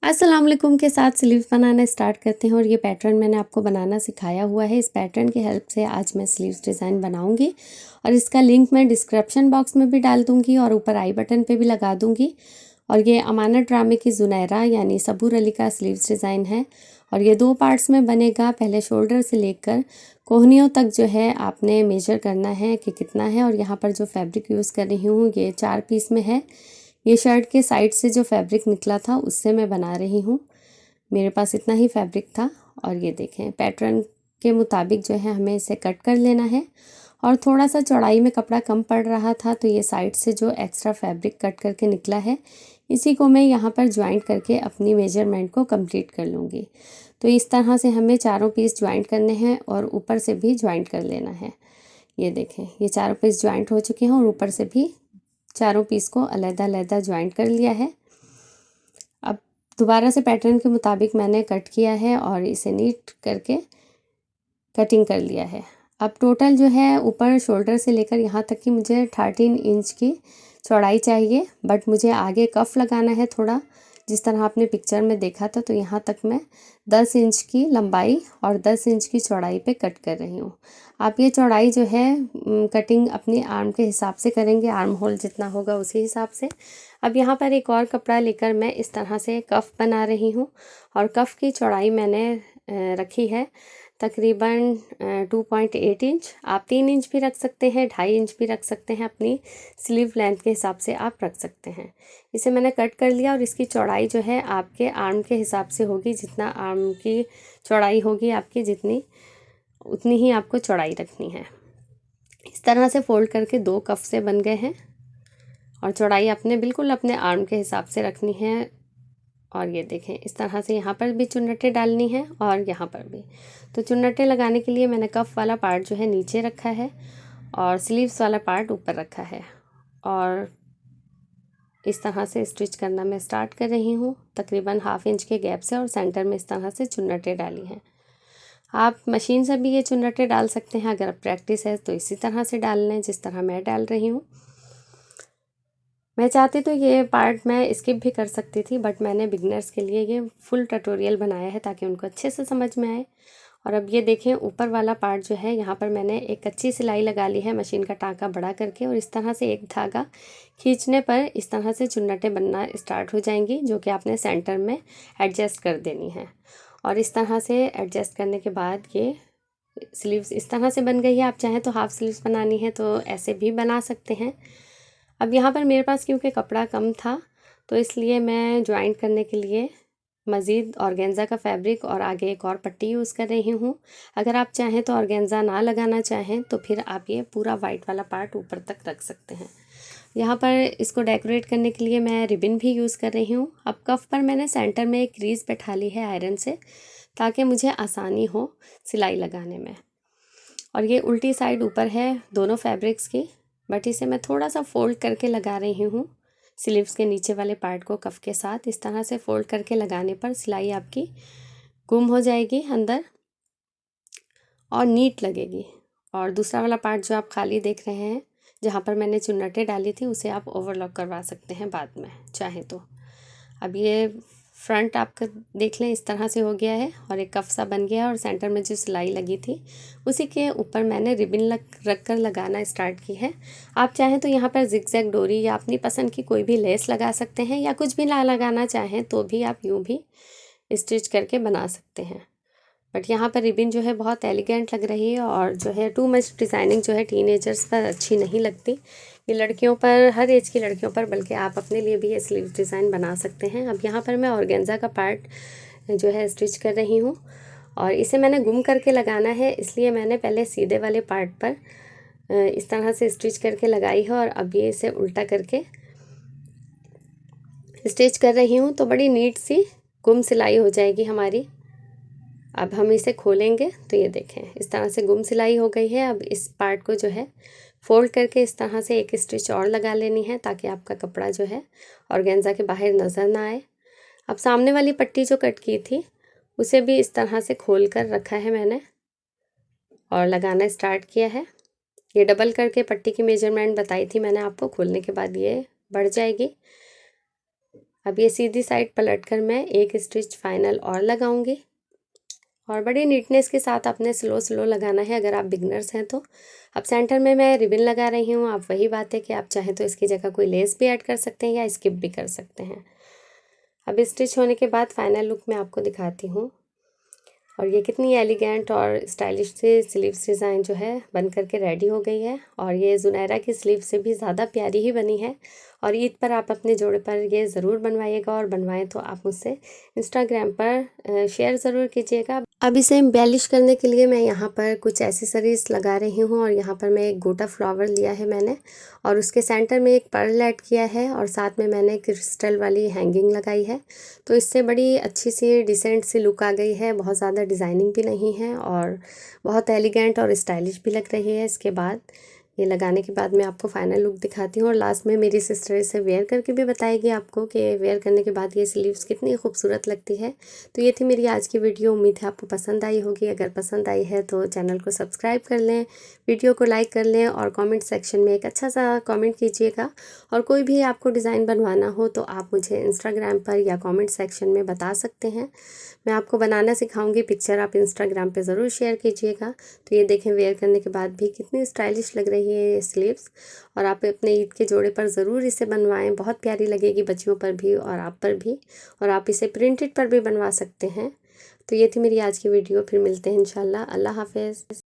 अस्सलाम वालेकुम के साथ स्लीव्स बनाना स्टार्ट करते हैं और ये पैटर्न मैंने आपको बनाना सिखाया हुआ है। इस पैटर्न की हेल्प से आज मैं स्लीव्स डिज़ाइन बनाऊंगी और इसका लिंक मैं डिस्क्रिप्शन बॉक्स में भी डाल दूंगी और ऊपर आई बटन पे भी लगा दूंगी। और ये अमानत ड्रामे की जुनैरा यानी सबूर अली का स्लीव्स डिज़ाइन है और ये 2 पार्ट्स में बनेगा। पहले शोल्डर से लेकर कोहनियों तक जो है आपने मेजर करना है कि कितना है। और यहाँ पर जो फैब्रिक यूज़ कर रही हूँ ये 4 पीस में है। ये शर्ट के साइड से जो फैब्रिक निकला था उससे मैं बना रही हूँ। मेरे पास इतना ही फैब्रिक था और ये देखें पैटर्न के मुताबिक जो है हमें इसे कट कर लेना है। और थोड़ा सा चौड़ाई में कपड़ा कम पड़ रहा था तो ये साइड से जो एक्स्ट्रा फैब्रिक कट करके निकला है इसी को मैं यहाँ पर ज्वाइंट करके अपनी मेजरमेंट को कंप्लीट कर लूँगी। तो इस तरह से हमें चारों पीस ज्वाइंट करने हैं और ऊपर से भी ज्वाइंट कर लेना है। ये देखें ये चारों पीस ज्वाइंट हो चुके हैं और ऊपर से भी चारों पीस को अलग-अलग ज्वाइंट कर लिया है। अब दोबारा से पैटर्न के मुताबिक मैंने कट किया है और इसे नीट करके कटिंग कर लिया है। अब टोटल जो है ऊपर शोल्डर से लेकर यहाँ तक की मुझे 13 इंच की चौड़ाई चाहिए, बट मुझे आगे कफ लगाना है थोड़ा, जिस तरह आपने पिक्चर में देखा था। तो यहाँ तक मैं 10 इंच की लंबाई और 10 इंच की चौड़ाई पे कट कर रही हूँ। आप ये चौड़ाई जो है कटिंग अपनी आर्म के हिसाब से करेंगे, आर्म होल जितना होगा उसी हिसाब से। अब यहाँ पर एक और कपड़ा लेकर मैं इस तरह से कफ बना रही हूँ और कफ की चौड़ाई मैंने रखी है तकरीबन 2.8 इंच। आप 3 इंच भी रख सकते हैं, 2.5 इंच भी रख सकते हैं, अपनी स्लीव लेंथ के हिसाब से आप रख सकते हैं। इसे मैंने कट कर लिया और इसकी चौड़ाई जो है आपके आर्म के हिसाब से होगी। जितना आर्म की चौड़ाई होगी आपकी जितनी उतनी ही आपको चौड़ाई रखनी है। इस तरह से फोल्ड करके 2 कफ से बन गए हैं और चौड़ाई अपने बिल्कुल अपने आर्म के हिसाब से रखनी है। और ये देखें इस तरह से यहाँ पर भी चुन्नटें डालनी है और यहाँ पर भी। तो चुन्नटें लगाने के लिए मैंने कफ वाला पार्ट जो है नीचे रखा है और स्लीव्स वाला पार्ट ऊपर रखा है और इस तरह से स्टिच करना मैं स्टार्ट कर रही हूँ तकरीबन 1/2 इंच के गैप से और सेंटर में इस तरह से चुन्नटें डाली हैं। आप मशीन से भी ये चुन्नटें डाल सकते हैं, अगर प्रैक्टिस है तो इसी तरह से डाल लें जिस तरह मैं डाल रही हूँ। मैं चाहती तो ये पार्ट मैं स्किप भी कर सकती थी, बट मैंने बिगनर्स के लिए ये फुल ट्यूटोरियल बनाया है ताकि उनको अच्छे से समझ में आए। और अब ये देखें ऊपर वाला पार्ट जो है यहाँ पर मैंने एक कच्ची सिलाई लगा ली है मशीन का टाँका बड़ा करके और इस तरह से एक धागा खींचने पर इस तरह से चुन्नटें बनना स्टार्ट हो जाएंगी, जो कि आपने सेंटर में एडजस्ट कर देनी है। और इस तरह से एडजस्ट करने के बाद ये स्लीव्स इस तरह से बन गई है। आप चाहें तो हाफ स्लीव्स बनानी है तो ऐसे भी बना सकते हैं। अब यहाँ पर मेरे पास क्योंकि कपड़ा कम था तो इसलिए मैं ज्वाइंट करने के लिए मज़ीद ऑर्गेन्ज़ा का फैब्रिक और आगे एक और पट्टी यूज़ कर रही हूँ। अगर आप चाहें तो ऑर्गेन्ज़ा ना लगाना चाहें तो फिर आप ये पूरा वाइट वाला पार्ट ऊपर तक रख सकते हैं। यहाँ पर इसको डेकोरेट करने के लिए मैं रिबन भी यूज़ कर रही हूँ। अब कफ पर मैंने सेंटर में एक क्रीज़ बैठा ली है आयरन से, ताकि मुझे आसानी हो सिलाई लगाने में। और ये उल्टी साइड ऊपर है दोनों फैब्रिक्स की, बट इसे मैं थोड़ा सा फोल्ड करके लगा रही हूँ स्लीव्स के नीचे वाले पार्ट को कफ के साथ। इस तरह से फोल्ड करके लगाने पर सिलाई आपकी गुम हो जाएगी अंदर और नीट लगेगी। और दूसरा वाला पार्ट जो आप खाली देख रहे हैं जहाँ पर मैंने चुन्नटें डाली थी उसे आप ओवरलॉक करवा सकते हैं बाद में चाहे तो। अब ये फ्रंट आपका देख लें इस तरह से हो गया है और एक कफ सा बन गया है और सेंटर में जो सिलाई लगी थी उसी के ऊपर मैंने रिबन रख कर लगाना स्टार्ट की है। आप चाहें तो यहाँ पर जिगजैग डोरी या अपनी पसंद की कोई भी लेस लगा सकते हैं, या कुछ भी ना लगाना चाहें तो भी आप यूँ भी स्टिच करके बना सकते हैं। बट यहाँ पर रिबन जो है बहुत एलिगेंट लग रही है और जो है टू मच डिज़ाइनिंग जो है टीनेजर्स पर अच्छी नहीं लगती। ये लड़कियों पर, हर एज की लड़कियों पर, बल्कि आप अपने लिए भी ये स्लीव डिज़ाइन बना सकते हैं। अब यहाँ पर मैं ऑर्गेन्जा का पार्ट जो है स्टिच कर रही हूँ और इसे मैंने गुम करके लगाना है, इसलिए मैंने पहले सीधे वाले पार्ट पर इस तरह से स्टिच करके लगाई है और अब ये इसे उल्टा करके स्टिच कर रही हूँ तो बड़ी नीट सी गुम सिलाई हो जाएगी हमारी। अब हम इसे खोलेंगे तो ये देखें इस तरह से गुम सिलाई हो गई है। अब इस पार्ट को जो है फोल्ड करके इस तरह से एक स्टिच और लगा लेनी है ताकि आपका कपड़ा जो है ऑर्गेन्जा के बाहर नज़र ना आए। अब सामने वाली पट्टी जो कट की थी उसे भी इस तरह से खोल कर रखा है मैंने और लगाना स्टार्ट किया है। ये डबल करके पट्टी की मेजरमेंट बताई थी मैंने आपको, खोलने के बाद ये बढ़ जाएगी। अब ये सीधी साइड पलटकर मैं एक स्टिच फाइनल और लगाऊंगी और बड़ी नीटनेस के साथ अपने स्लो स्लो लगाना है अगर आप बिगनर्स हैं तो। अब सेंटर में मैं रिबन लगा रही हूँ। आप वही बात है कि आप चाहें तो इसकी जगह कोई लेस भी ऐड कर सकते हैं या स्किप भी कर सकते हैं। अब स्टिच होने के बाद फाइनल लुक मैं आपको दिखाती हूँ और ये कितनी एलिगेंट और स्टाइलिश से स्लीव्स डिज़ाइन जो है बन करके रेडी हो गई है और ये जुनैरा की स्लीव से भी ज़्यादा प्यारी ही बनी है। और ईद पर आप अपने जोड़े पर ये ज़रूर बनवाइएगा और बनवाएं तो आप मुझसे इंस्टाग्राम पर शेयर ज़रूर कीजिएगा। अब इसे एम्बेलिश करने के लिए मैं यहाँ पर कुछ एसेसरीज लगा रही हूँ और यहाँ पर मैं एक गोटा फ्लावर लिया है मैंने और उसके सेंटर में एक पर्ल ऐड किया है और साथ में मैंने क्रिस्टल वाली हैंगिंग लगाई है। तो इससे बड़ी अच्छी सी डिसेंट सी लुक आ गई है, बहुत ज़्यादा डिज़ाइनिंग भी नहीं है और बहुत एलिगेंट और स्टाइलिश भी लग रही है। इसके बाद ये लगाने के बाद मैं आपको फाइनल लुक दिखाती हूँ और लास्ट में मेरी सिस्टर इसे वेयर करके भी बताएगी आपको कि वेयर करने के बाद ये स्लीव्स कितनी खूबसूरत लगती है। तो ये थी मेरी आज की वीडियो, उम्मीद है आपको पसंद आई होगी। अगर पसंद आई है तो चैनल को सब्सक्राइब कर लें, वीडियो को लाइक कर लें और कमेंट सेक्शन में एक अच्छा सा कमेंट कीजिएगा। और कोई भी आपको डिज़ाइन बनवाना हो तो आप मुझे इंस्टाग्राम पर या कमेंट सेक्शन में बता सकते हैं, मैं आपको बनाना सिखाऊंगी। पिक्चर आप इंस्टाग्राम पे ज़रूर शेयर कीजिएगा। तो ये देखें वेयर करने के बाद भी कितनी स्टाइलिश लग रही है ये स्लीव्स और आप अपने ईद के जोड़े पर ज़रूर इसे बनवाएं, बहुत प्यारी लगेगी बच्चियों पर भी और आप पर भी। और आप इसे प्रिंटेड पर भी बनवा सकते हैं। तो ये थी मेरी आज की वीडियो, फिर मिलते हैं इंशाल्लाह। अल्लाह हाफ़िज़।